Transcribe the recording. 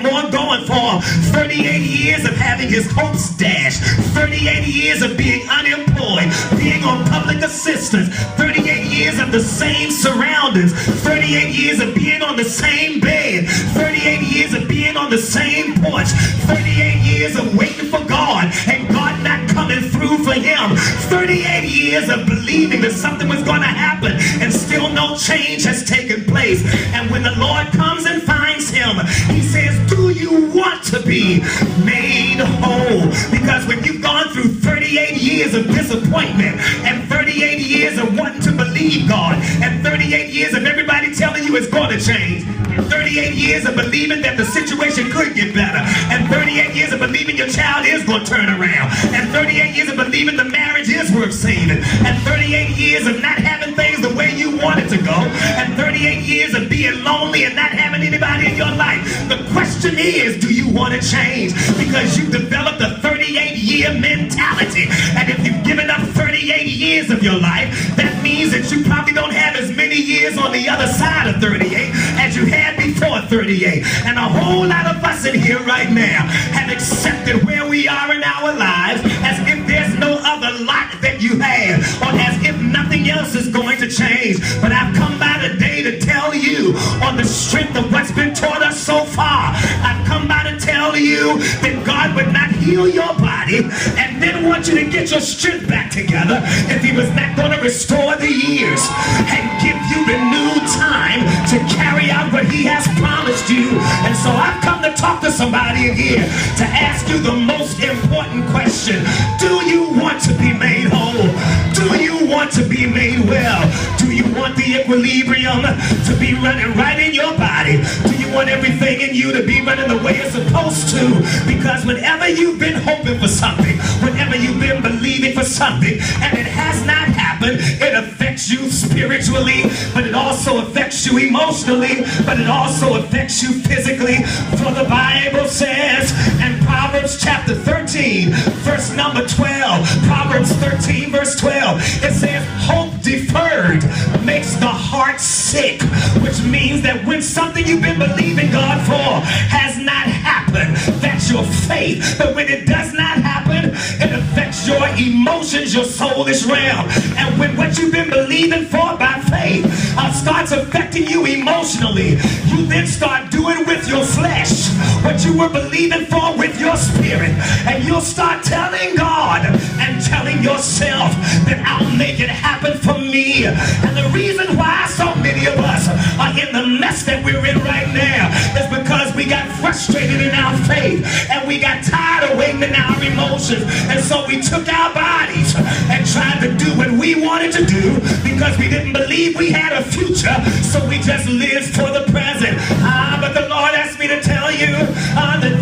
more going for 38 years of having his hopes dashed, 38 years of being unemployed, being on public assistance, 38 years of the same surroundings, 38 years of being on the same bed, 38 years of being on the same porch, 38 years of waiting for God and God not coming through for him, 38 years of believing that something was going to happen and still no change has taken place. And when the Lord comes and finds him, he says, do you want to be made whole? Because when you've gone through 38 years of disappointment and 38 years of wanting to believe God and 38 years of everybody telling you it's going to change, 38 years of believing that the situation could get better, and 38 years of believing your child is going to turn around, and 38 years of believing the marriage is worth saving, and 38 years of not having things the way you want it to go, and 38 years of being lonely and not having anybody in your life. The question is, do you want to change? Because you've developed a 38-year mentality, and if you've given up 38 years of your life, that means that you probably don't have as many years on the other side of 38 as you had before 38. And a whole lot of us in here right now have accepted where we are in our lives as if there's no other lot that you have, or as if nothing else is going to change. But I've come by today to tell you, on the strength of what's been taught us so far, I've come by to tell you that God would not heal your body and then want you to get your strength back together if he was not going to restore the years and give you renewed time to carry out what he has promised you. And so I've come to talk to somebody in here to ask you the most important question. Do you want to be made whole? Do you want to be made well? Do you want the equilibrium to be running right in your body? Do you want everything in you to be running the way it's supposed to? Because whenever you've been hoping for something, whenever you've been believing for something, and it has not happened, it affects you spiritually, but it also affects you emotionally, but it also affects you physically. For the Bible says in Proverbs chapter 13, verse number 12, Proverbs 13, verse 12, it says, hope deferred makes the heart sick, which means that when something you've been believing God for has not happened, that's your faith. But when it does not happen, it affects your emotions, your soulish realm. And when what you've been believing for by faith starts affecting you emotionally, you then start doing with your flesh what you were believing for with your spirit. And you'll start telling God and telling yourself that I'll make it happen for me. And the reason why so many of us are in the mess that we're in right now is because we got frustrated in our faith and we got tired of waiting in our emotions. And so we took our bodies and tried to do what we wanted to do because we didn't believe we had a future, so we just lived for the present. But the Lord asked me to tell you that